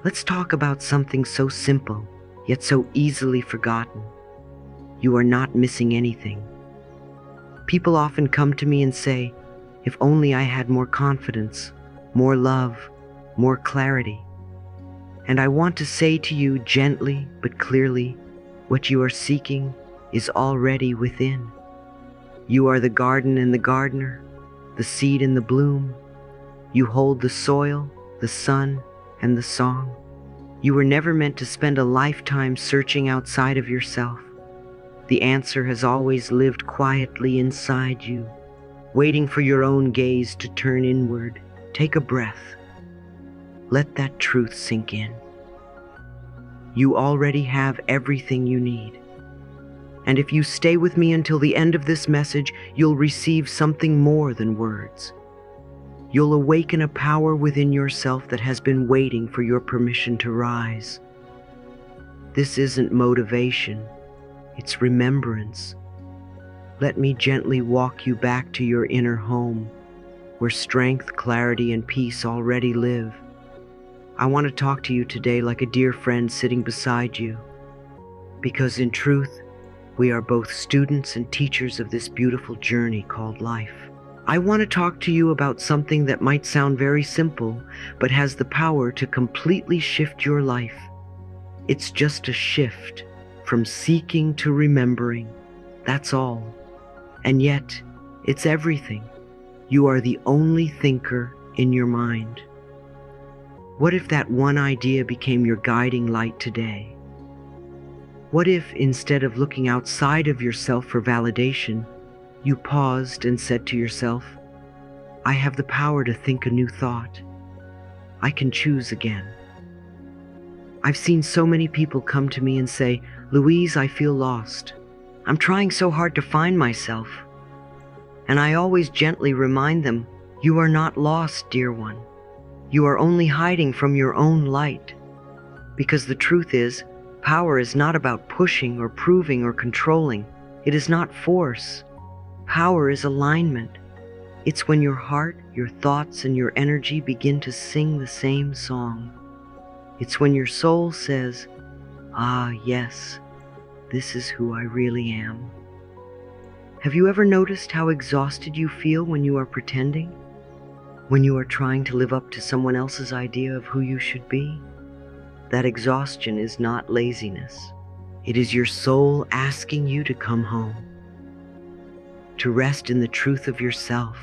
Let's talk about something so simple, yet so easily forgotten. You are not missing anything. People often come to me and say, if only I had more confidence, more love, more clarity. And I want to say to you gently but clearly, what you are seeking is already within. You are the garden and the gardener, the seed and the bloom. You hold the soil, the sun, and the song. You were never meant to spend a lifetime searching outside of yourself. The answer has always lived quietly inside you, waiting for your own gaze to turn inward. Take a breath. Let that truth sink in. You already have everything you need. And if you stay with me until the end of this message, you'll receive something more than words. You'll awaken a power within yourself that has been waiting for your permission to rise. This isn't motivation, it's remembrance. Let me gently walk you back to your inner home, where strength, clarity, and peace already live. I want to talk to you today like a dear friend sitting beside you, because in truth, we are both students and teachers of this beautiful journey called life. I want to talk to you about something that might sound very simple, but has the power to completely shift your life. It's just a shift from seeking to remembering. That's all. And yet, it's everything. You are the only thinker in your mind. What if that one idea became your guiding light today? What if, instead of looking outside of yourself for validation, you paused and said to yourself, I have the power to think a new thought. I can choose again. I've seen so many people come to me and say, Louise, I feel lost. I'm trying so hard to find myself. And I always gently remind them, you are not lost, dear one. You are only hiding from your own light. Because the truth is, power is not about pushing or proving or controlling. It is not force. Power is alignment. It's when your heart, your thoughts, and your energy begin to sing the same song. It's when your soul says, ah, yes, this is who I really am. Have you ever noticed how exhausted you feel when you are pretending? When you are trying to live up to someone else's idea of who you should be? That exhaustion is not laziness. It is your soul asking you to come home, to rest in the truth of yourself.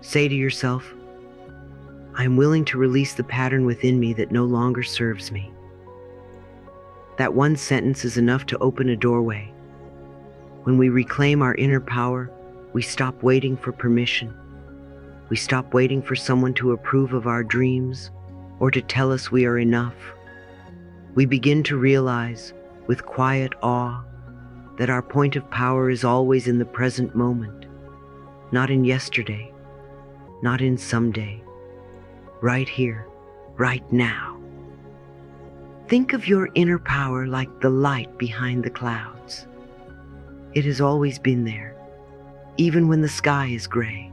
Say to yourself, I am willing to release the pattern within me that no longer serves me. That one sentence is enough to open a doorway. When we reclaim our inner power, we stop waiting for permission. We stop waiting for someone to approve of our dreams or to tell us we are enough. We begin to realize, with quiet awe, that our point of power is always in the present moment, not in yesterday, not in someday, right here, right now. Think of your inner power like the light behind the clouds. It has always been there, even when the sky is gray.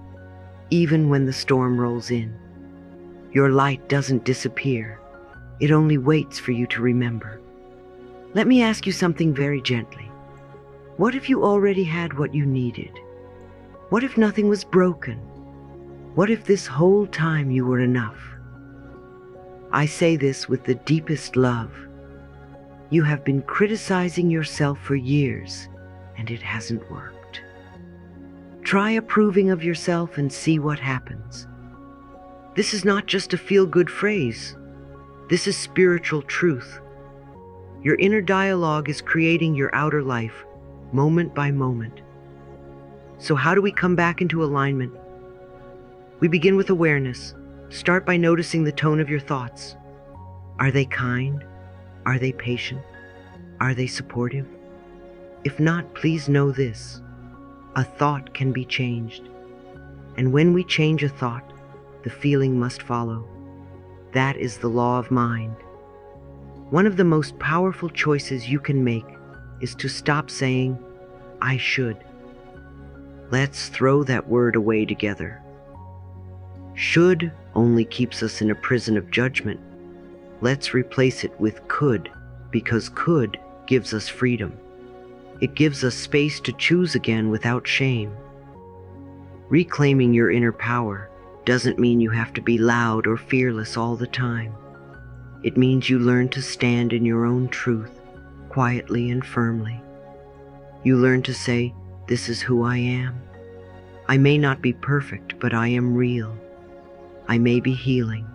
Even when the storm rolls in, your light doesn't disappear. It only waits for you to remember. Let me ask you something very gently. What if you already had what you needed? What if nothing was broken? What if this whole time you were enough? I say this with the deepest love. You have been criticizing yourself for years, and it hasn't worked. Try approving of yourself and see what happens. This is not just a feel-good phrase. This is spiritual truth. Your inner dialogue is creating your outer life, moment by moment. So how do we come back into alignment? We begin with awareness. Start by noticing the tone of your thoughts. Are they kind? Are they patient? Are they supportive? If not, please know this. A thought can be changed. And when we change a thought, the feeling must follow. That is the law of mind. One of the most powerful choices you can make is to stop saying, I should. Let's throw that word away together. Should only keeps us in a prison of judgment. Let's replace it with could, because could gives us freedom. It gives us space to choose again without shame. Reclaiming your inner power doesn't mean you have to be loud or fearless all the time. It means you learn to stand in your own truth, quietly and firmly. You learn to say, "This is who I am. I may not be perfect, but I am real. I may be healing,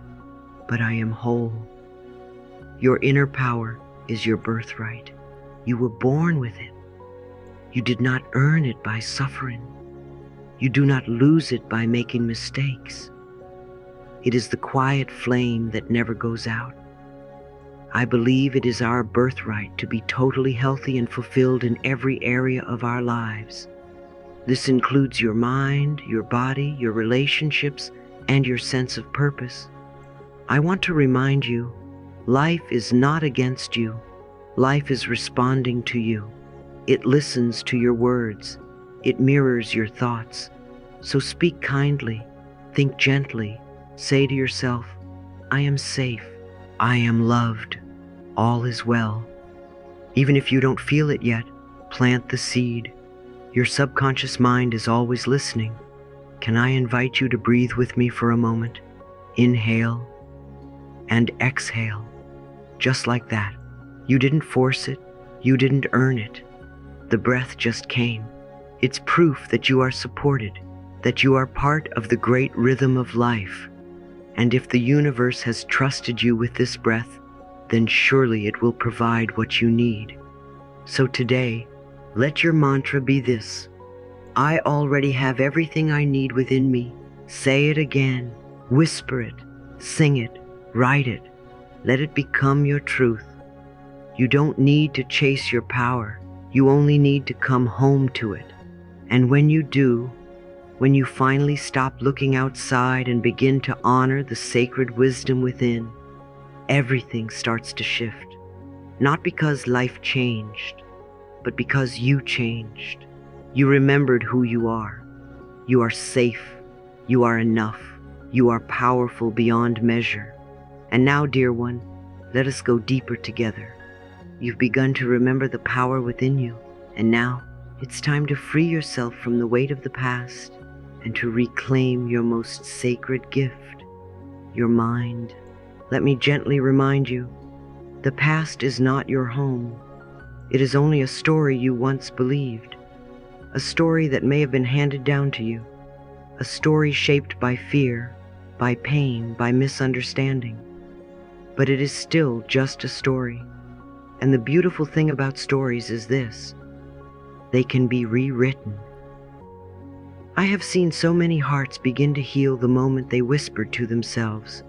but I am whole." Your inner power is your birthright. You were born with it. You did not earn it by suffering. You do not lose it by making mistakes. It is the quiet flame that never goes out. I believe it is our birthright to be totally healthy and fulfilled in every area of our lives. This includes your mind, your body, your relationships, and your sense of purpose. I want to remind you, life is not against you. Life is responding to you. It listens to your words. It mirrors your thoughts. So speak kindly, think gently, say to yourself, "I am safe. I am loved. All is well." Even if you don't feel it yet, plant the seed. Your subconscious mind is always listening. Can I invite you to breathe with me for a moment? Inhale and exhale, just like that. You didn't force it. You didn't earn it. The breath just came. It's proof that you are supported, that you are part of the great rhythm of life. And if the universe has trusted you with this breath, then surely it will provide what you need. So today, let your mantra be this: I already have everything I need within me. Say it again, whisper it, sing it, write it. Let it become your truth. You don't need to chase your power. You only need to come home to it. And when you do, when you finally stop looking outside and begin to honor the sacred wisdom within, everything starts to shift. Not because life changed, but because you changed. You remembered who you are. You are safe. You are enough. You are powerful beyond measure. And now, dear one, let us go deeper together. You've begun to remember the power within you, and now it's time to free yourself from the weight of the past and to reclaim your most sacred gift, your mind. Let me gently remind you, the past is not your home. It is only a story you once believed, a story that may have been handed down to you, a story shaped by fear, by pain, by misunderstanding. But it is still just a story. And the beautiful thing about stories is this: they can be rewritten. I have seen so many hearts begin to heal the moment they whispered to themselves,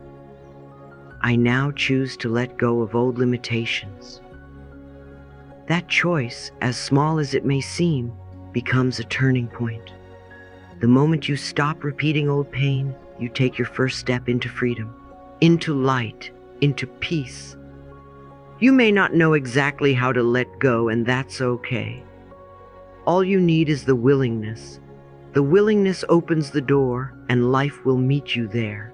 "I now choose to let go of old limitations." That choice, as small as it may seem, becomes a turning point. The moment you stop repeating old pain, you take your first step into freedom, into light, into peace. You may not know exactly how to let go, and that's okay. All you need is the willingness. The willingness opens the door, and life will meet you there.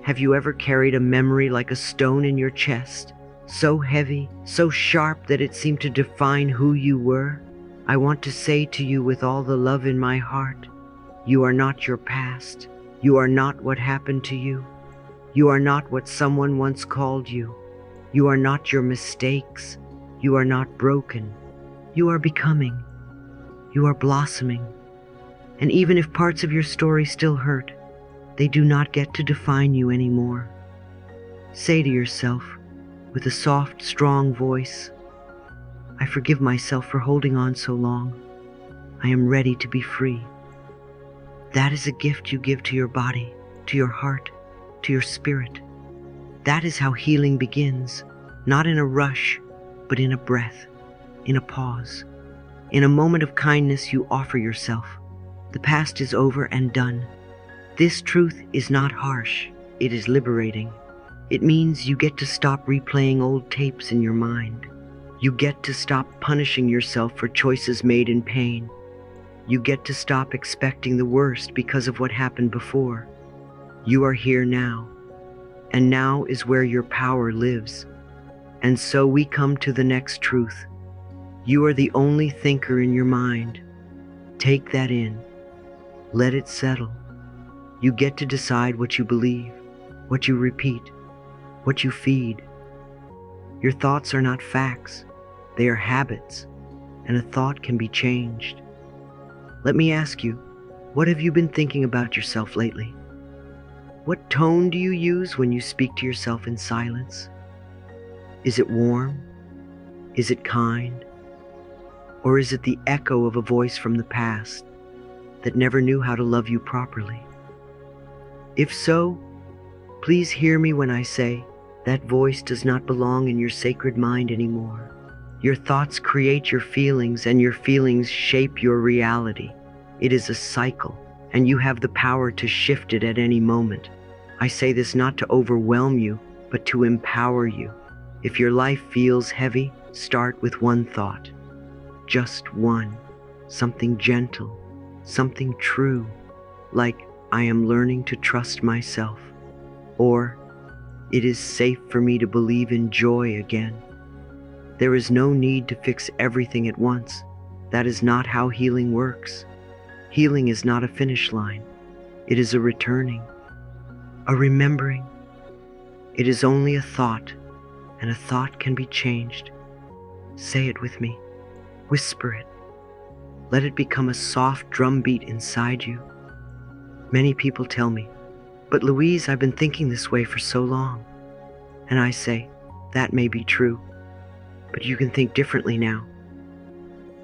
Have you ever carried a memory like a stone in your chest, so heavy, so sharp that it seemed to define who you were? I want to say to you with all the love in my heart, you are not your past. You are not what happened to you. You are not what someone once called you. You are not your mistakes. You are not broken. You are becoming. You are blossoming. And even if parts of your story still hurt, they do not get to define you anymore. Say to yourself, with a soft, strong voice, I forgive myself for holding on so long. I am ready to be free. That is a gift you give to your body, to your heart, to your spirit. That is how healing begins, not in a rush, but in a breath, in a pause. In a moment of kindness, you offer yourself. The past is over and done. This truth is not harsh. It is liberating. It means you get to stop replaying old tapes in your mind. You get to stop punishing yourself for choices made in pain. You get to stop expecting the worst because of what happened before. You are here now, And now is where your power lives. And so we come to the next truth. You are the only thinker in your mind. Take that in. Let it settle. You get to decide what you believe, what you repeat, what you feed. Your thoughts are not facts. They are habits, and a thought can be changed. Let me ask you, what have you been thinking about yourself lately? What tone do you use when you speak to yourself in silence? Is it warm? Is it kind? Or is it the echo of a voice from the past that never knew how to love you properly? If so, please hear me when I say that voice does not belong in your sacred mind anymore. Your thoughts create your feelings, and your feelings shape your reality. It is a cycle, and you have the power to shift it at any moment. I say this not to overwhelm you, but to empower you. If your life feels heavy, start with one thought. Just one. Something gentle, something true, like I am learning to trust myself, or it is safe for me to believe in joy again. There is no need to fix everything at once. That is not how healing works. Healing is not a finish line. It is a returning, a remembering. It is only a thought, and a thought can be changed. Say it with me. Whisper it. Let it become a soft drumbeat inside you. Many people tell me, "But Louise, I've been thinking this way for so long." And I say, that may be true, but you can think differently now.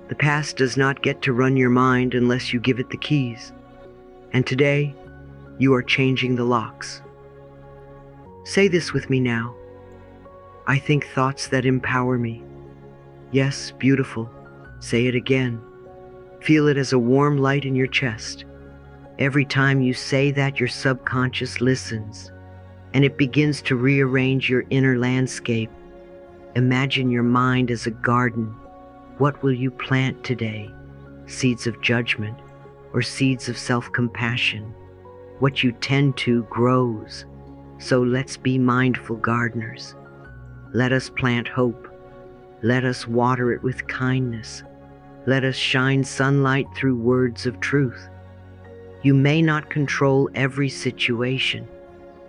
The past does not get to run your mind unless you give it the keys. And today, you are changing the locks. Say this with me now. I think thoughts that empower me. Yes, beautiful. Say it again. Feel it as a warm light in your chest. Every time you say that, your subconscious listens, and it begins to rearrange your inner landscape. Imagine your mind as a garden. What will you plant today? Seeds of judgment or seeds of self-compassion? What you tend to grows. So let's be mindful gardeners. Let us plant hope. Let us water it with kindness. Let us shine sunlight through words of truth. You may not control every situation,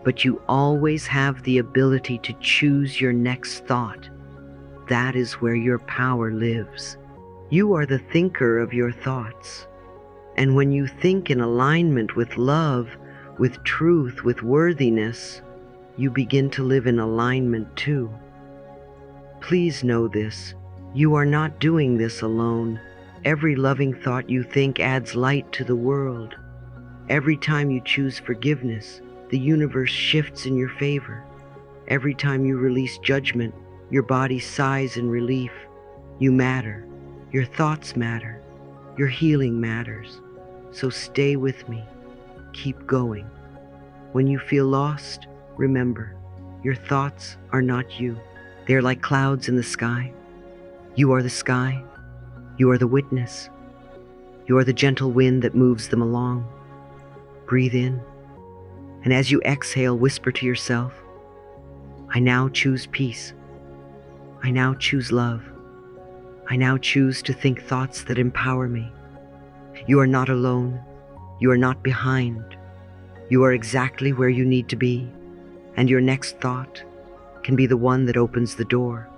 but you always have the ability to choose your next thought. That is where your power lives. You are the thinker of your thoughts. And when you think in alignment with love, with truth, with worthiness, you begin to live in alignment too. Please know this. You are not doing this alone. Every loving thought you think adds light to the world. Every time you choose forgiveness, the universe shifts in your favor. Every time you release judgment, your body sighs in relief. You matter. Your thoughts matter. Your healing matters. So stay with me. Keep going. When you feel lost, remember, your thoughts are not you. They are like clouds in the sky. You are the sky. You are the witness. You are the gentle wind that moves them along. Breathe in, and as you exhale, whisper to yourself, I now choose peace. I now choose love. I now choose to think thoughts that empower me. You are not alone. You are not behind. You are exactly where you need to be, and your next thought can be the one that opens the door.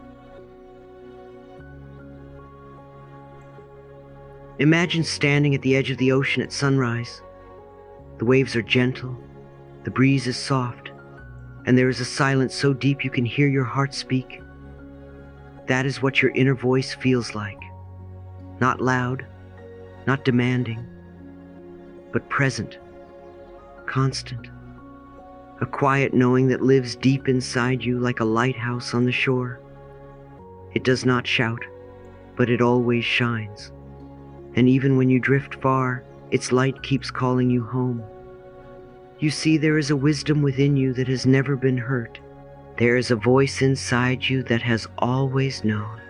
Imagine standing at the edge of the ocean at sunrise. The waves are gentle, the breeze is soft, and there is a silence so deep you can hear your heart speak. That is what your inner voice feels like. Not loud, not demanding, but present, constant. A quiet knowing that lives deep inside you like a lighthouse on the shore. It does not shout, but it always shines. And even when you drift far, its light keeps calling you home. You see, there is a wisdom within you that has never been hurt. There is a voice inside you that has always known.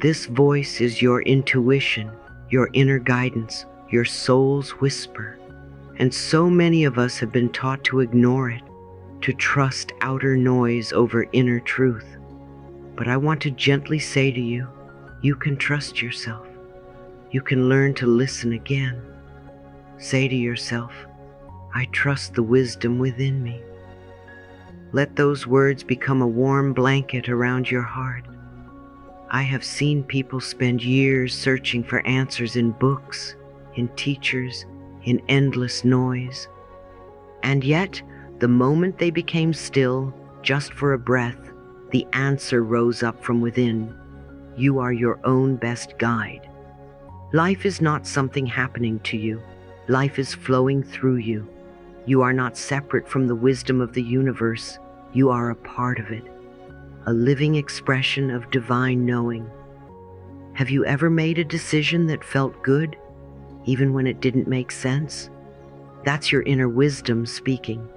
This voice is your intuition, your inner guidance, your soul's whisper. And so many of us have been taught to ignore it. to trust outer noise over inner truth. But I want to gently say to you, you can trust yourself. You can learn to listen again. Say to yourself, I trust the wisdom within me. Let those words become a warm blanket around your heart. I have seen people spend years searching for answers in books, in teachers, in endless noise. And yet, the moment they became still, just for a breath, the answer rose up from within. You are your own best guide. Life is not something happening to you. Life is flowing through you. You are not separate from the wisdom of the universe. You are a part of it, a living expression of divine knowing. Have you ever made a decision that felt good, even when it didn't make sense? That's your inner wisdom speaking.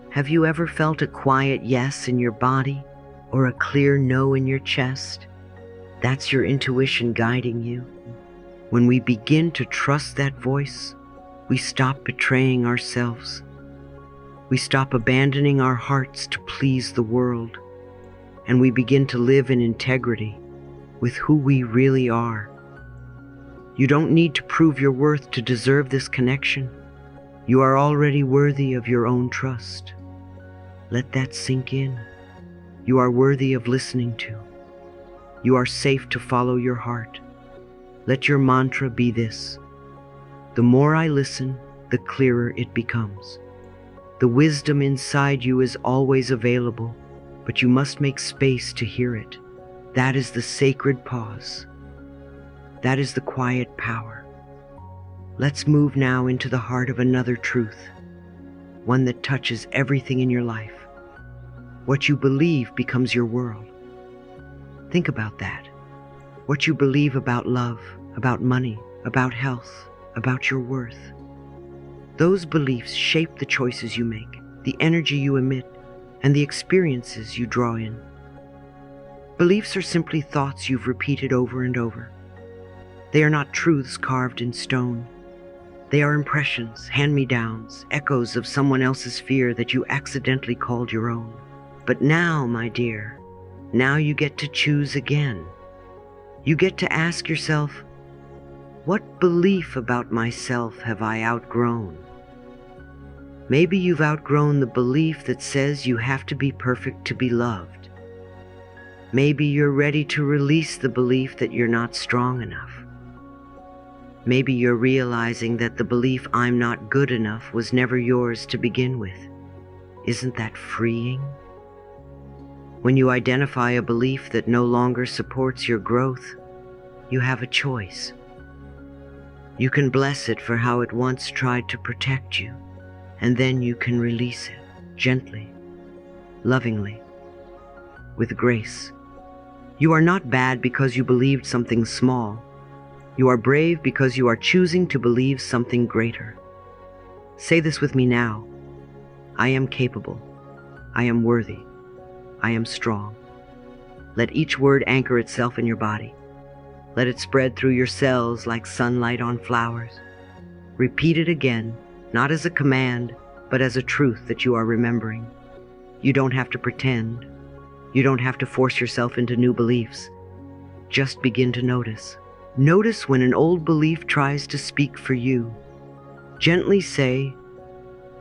Have you ever felt a quiet yes in your body or a clear no in your chest? That's your intuition guiding you. When we begin to trust that voice, we stop betraying ourselves. We stop abandoning our hearts to please the world, and we begin to live in integrity with who we really are. You don't need to prove your worth to deserve this connection. You are already worthy of your own trust. Let that sink in. You are worthy of listening to. You are safe to follow your heart. Let your mantra be this: the more I listen, the clearer it becomes. The wisdom inside you is always available, but you must make space to hear it. That is the sacred pause. That is the quiet power. Let's move now into the heart of another truth, one that touches everything in your life. What you believe becomes your world. Think about that. What you believe about love, about money, about health, about your worth. Those beliefs shape the choices you make, the energy you emit, and the experiences you draw in. Beliefs are simply thoughts you've repeated over and over. They are not truths carved in stone. They are impressions, hand-me-downs, echoes of someone else's fear that you accidentally called your own. But now, my dear, now you get to choose again. You get to ask yourself, what belief about myself have I outgrown? Maybe you've outgrown the belief that says you have to be perfect to be loved. Maybe you're ready to release the belief that you're not strong enough. Maybe you're realizing that the belief I'm not good enough was never yours to begin with. Isn't that freeing? When you identify a belief that no longer supports your growth, you have a choice. You can bless it for how it once tried to protect you, and then you can release it gently, lovingly, with grace. You are not bad because you believed something small. You are brave because you are choosing to believe something greater. Say this with me now. I am capable. I am worthy. I am strong. Let each word anchor itself in your body. Let it spread through your cells like sunlight on flowers. Repeat it again, not as a command, but as a truth that you are remembering. You don't have to pretend. You don't have to force yourself into new beliefs. Just begin to notice. Notice when an old belief tries to speak for you. Gently say,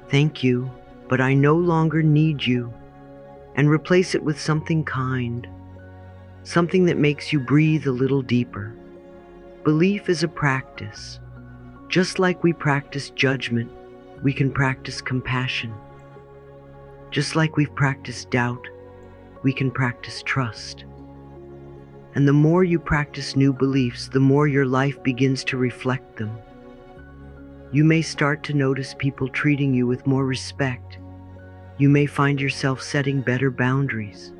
"Thank you, but I no longer need you," and replace it with something kind, something that makes you breathe a little deeper. Belief is a practice. Just like we practice judgment, we can practice compassion. Just like we've practiced doubt, we can practice trust. And the more you practice new beliefs, the more your life begins to reflect them. You may start to notice people treating you with more respect. You may find yourself setting better boundaries.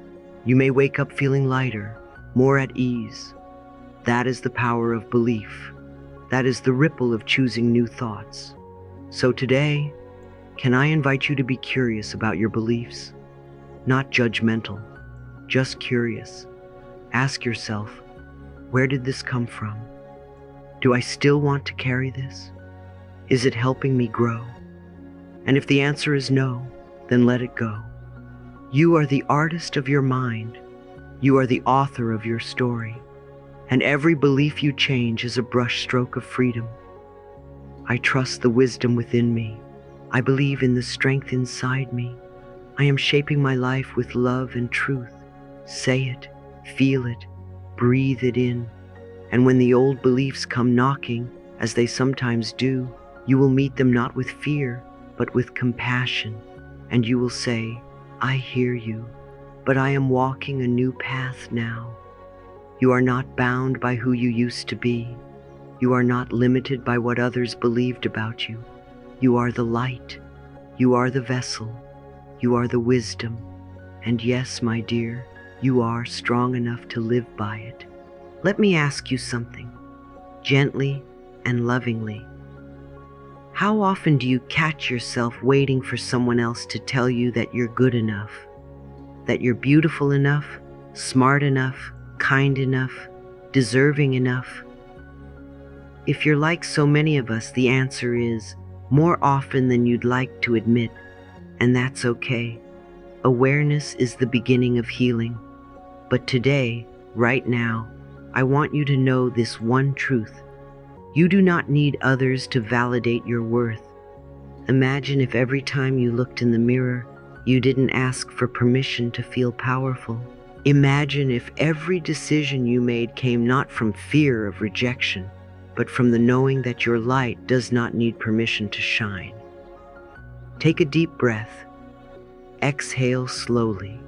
You may wake up feeling lighter, more at ease. That is the power of belief. That is the ripple of choosing new thoughts. So today, can I invite you to be curious about your beliefs? Not judgmental, just curious. Ask yourself, where did this come from? Do I still want to carry this? Is it helping me grow? And if the answer is no, then let it go. You are the artist of your mind. You are the author of your story. And every belief you change is a brushstroke of freedom. I trust the wisdom within me. I believe in the strength inside me. I am shaping my life with love and truth. Say it, feel it, breathe it in. And when the old beliefs come knocking, as they sometimes do, you will meet them not with fear, but with compassion. And you will say, I hear you, but I am walking a new path now. You are not bound by who you used to be. You are not limited by what others believed about you. You are the light. You are the vessel. You are the wisdom. And yes, my dear, you are strong enough to live by it. Let me ask you something, gently and lovingly. How often do you catch yourself waiting for someone else to tell you that you're good enough, that you're beautiful enough, smart enough, kind enough, deserving enough? If you're like so many of us, the answer is more often than you'd like to admit, and that's okay. Awareness is the beginning of healing. But today, right now, I want you to know this one truth. You do not need others to validate your worth. Imagine if every time you looked in the mirror, you didn't ask for permission to feel powerful. Imagine if every decision you made came not from fear of rejection, but from the knowing that your light does not need permission to shine. Take a deep breath. Exhale slowly.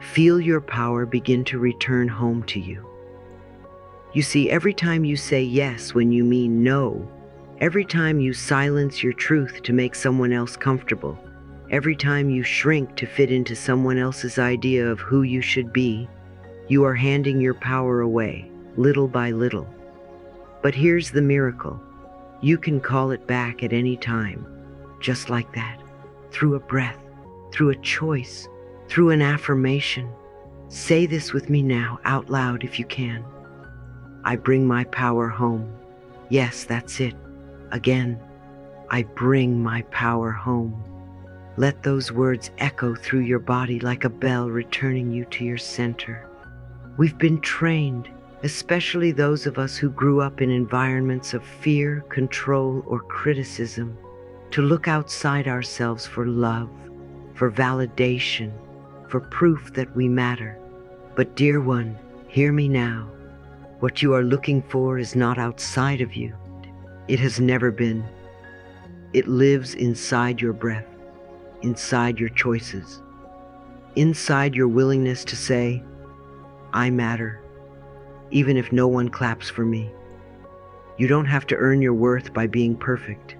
Feel your power begin to return home to you. You see, every time you say yes when you mean no, every time you silence your truth to make someone else comfortable, every time you shrink to fit into someone else's idea of who you should be, you are handing your power away, little by little. But here's the miracle. You can call it back at any time, just like that, through a breath, through a choice, through an affirmation. Say this with me now, out loud if you can. I bring my power home. Yes, that's it. Again, I bring my power home. Let those words echo through your body like a bell returning you to your center. We've been trained, especially those of us who grew up in environments of fear, control, or criticism, to look outside ourselves for love, for validation, for proof that we matter. But dear one, hear me now. What you are looking for is not outside of you. It has never been. It lives inside your breath, inside your choices, inside your willingness to say, I matter, even if no one claps for me. You don't have to earn your worth by being perfect.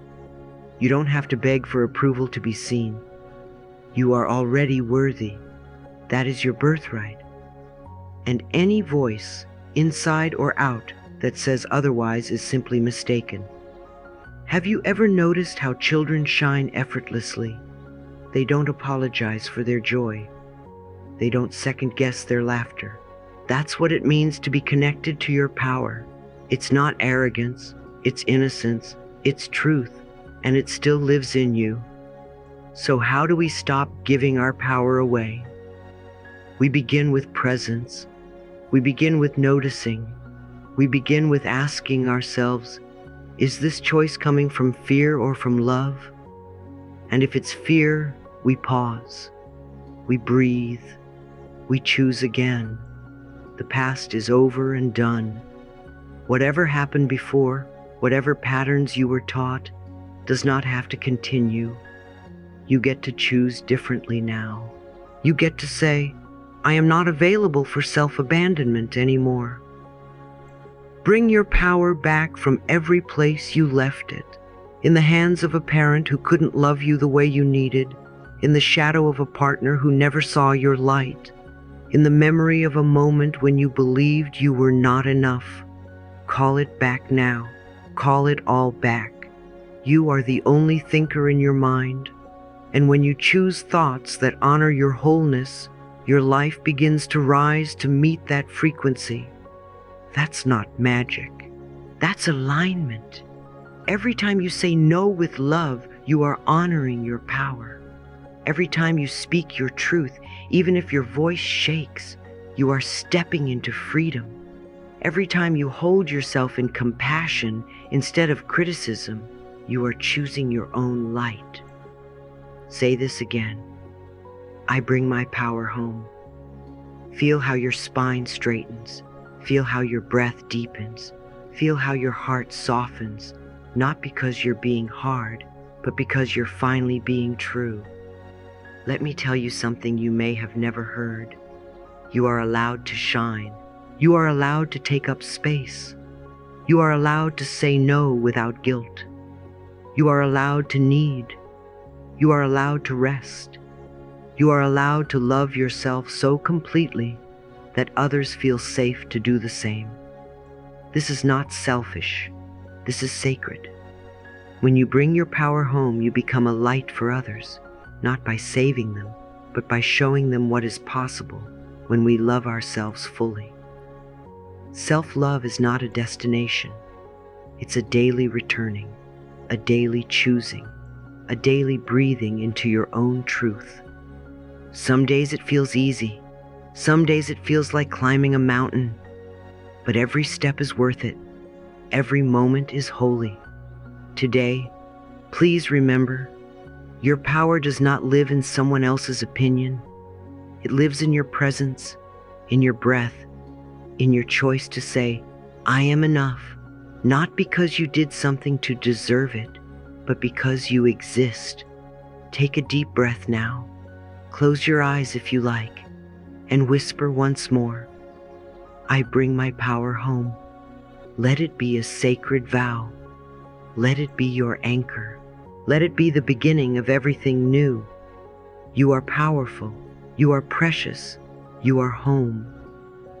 You don't have to beg for approval to be seen. You are already worthy. That is your birthright. And any voice, inside or out, that says otherwise is simply mistaken. Have you ever noticed how children shine effortlessly? They don't apologize for their joy. They don't second-guess their laughter. That's what it means to be connected to your power. It's not arrogance, it's innocence, it's truth, and it still lives in you. So how do we stop giving our power away? We begin with presence. We begin with noticing. We begin with asking ourselves, is this choice coming from fear or from love? And if it's fear, we pause. We breathe. We choose again. The past is over and done. Whatever happened before, whatever patterns you were taught, does not have to continue. You get to choose differently now. You get to say, I am not available for self-abandonment anymore. Bring your power back from every place you left it. In the hands of a parent who couldn't love you the way you needed, in the shadow of a partner who never saw your light, in the memory of a moment when you believed you were not enough. Call it back now. Call it all back. You are the only thinker in your mind. And when you choose thoughts that honor your wholeness, your life begins to rise to meet that frequency. That's not magic. That's alignment. Every time you say no with love, you are honoring your power. Every time you speak your truth, even if your voice shakes, you are stepping into freedom. Every time you hold yourself in compassion instead of criticism, you are choosing your own light. Say this again. I bring my power home. Feel how your spine straightens. Feel how your breath deepens. Feel how your heart softens, not because you're being hard, but because you're finally being true. Let me tell you something you may have never heard. You are allowed to shine. You are allowed to take up space. You are allowed to say no without guilt. You are allowed to need. You are allowed to rest. You are allowed to love yourself so completely that others feel safe to do the same. This is not selfish. This is sacred. When you bring your power home, you become a light for others, not by saving them, but by showing them what is possible when we love ourselves fully. Self-love is not a destination. It's a daily returning, a daily choosing, a daily breathing into your own truth. Some days it feels easy. Some days it feels like climbing a mountain. But every step is worth it. Every moment is holy. Today, please remember, your power does not live in someone else's opinion. It lives in your presence, in your breath, in your choice to say, I am enough, not because you did something to deserve it, but because you exist. Take a deep breath now. Close your eyes if you like, and whisper once more, I bring my power home. Let it be a sacred vow. Let it be your anchor. Let it be the beginning of everything new. You are powerful. You are precious. You are home.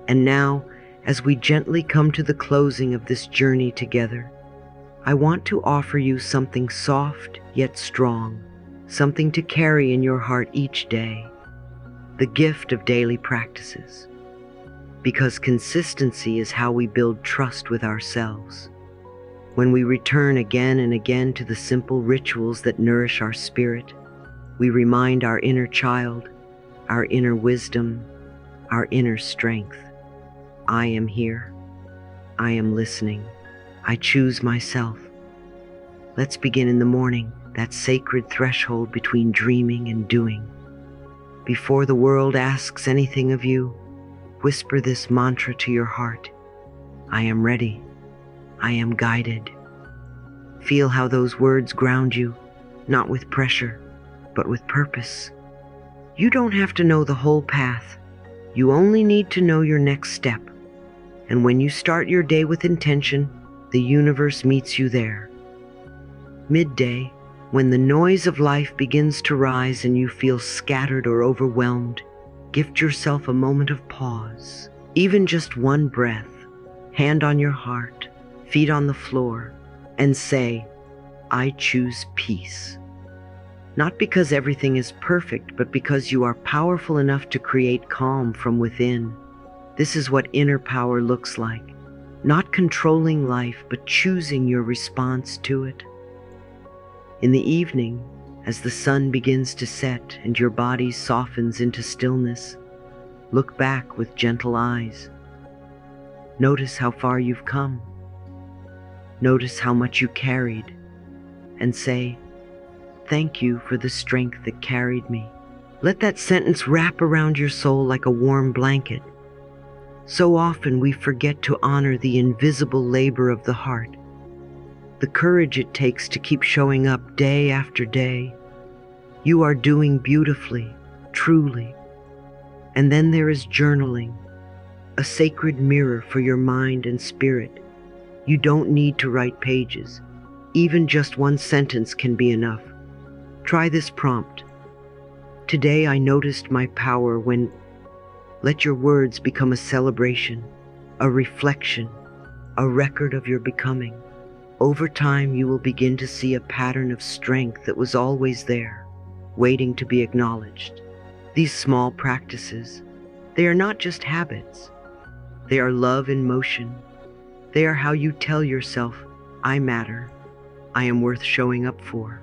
And now, as we gently come to the closing of this journey together, I want to offer you something soft yet strong, something to carry in your heart each day, the gift of daily practices. Because consistency is how we build trust with ourselves. When we return again and again to the simple rituals that nourish our spirit, we remind our inner child, our inner wisdom, our inner strength. I am here. I am listening. I choose myself. Let's begin in the morning, that sacred threshold between dreaming and doing. Before the world asks anything of you, whisper this mantra to your heart. I am ready. I am guided. Feel how those words ground you, not with pressure, but with purpose. You don't have to know the whole path. You only need to know your next step. And when you start your day with intention, the universe meets you there. Midday, when the noise of life begins to rise and you feel scattered or overwhelmed, gift yourself a moment of pause, even just one breath, hand on your heart, feet on the floor, and say, I choose peace. Not because everything is perfect, but because you are powerful enough to create calm from within. This is what inner power looks like. Not controlling life, but choosing your response to it. In the evening, as the sun begins to set and your body softens into stillness, look back with gentle eyes. Notice how far you've come. Notice how much you carried, and say, thank you for the strength that carried me. Let that sentence wrap around your soul like a warm blanket. So often we forget to honor the invisible labor of the heart, the courage it takes to keep showing up day after day. You are doing beautifully, truly. And then there is journaling, a sacred mirror for your mind and spirit. You don't need to write pages. Even just one sentence can be enough. Try this prompt. Today I noticed my power when. Let your words become a celebration, a reflection, a record of your becoming. Over time, you will begin to see a pattern of strength that was always there, waiting to be acknowledged. These small practices, they are not just habits. They are love in motion. They are how you tell yourself, I matter. I am worth showing up for.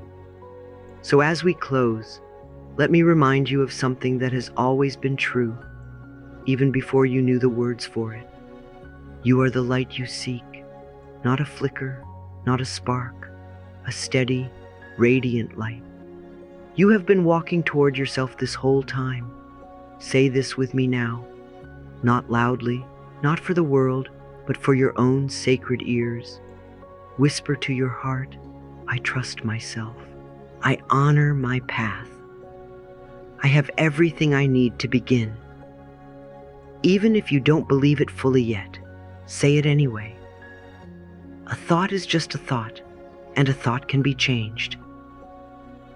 So as we close, Let me remind you of something that has always been true, even before you knew the words for it. You are the light you seek, not a flicker, not a spark, a steady, radiant light. You have been walking toward yourself this whole time. Say this with me now, not loudly, not for the world, but for your own sacred ears. Whisper to your heart, I trust myself. I honor my path. I have everything I need to begin. Even if you don't believe it fully yet, say it anyway. A thought is just a thought, and a thought can be changed.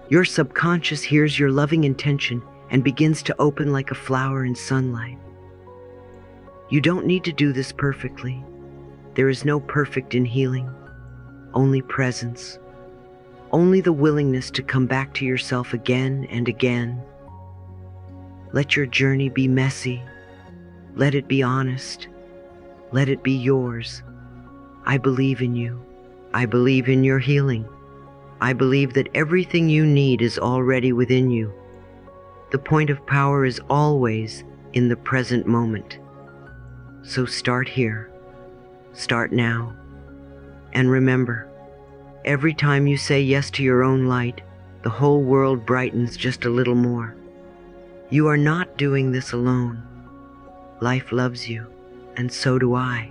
Your subconscious hears your loving intention and begins to open like a flower in sunlight. You don't need to do this perfectly. There is no perfect in healing, only presence, only the willingness to come back to yourself again and again. Let your journey be messy. Let it be honest. Let it be yours. I believe in you. I believe in your healing. I believe that everything you need is already within you. The point of power is always in the present moment. So start here. Start now. And remember, every time you say yes to your own light, the whole world brightens just a little more. You are not doing this alone. Life loves you, and so do I.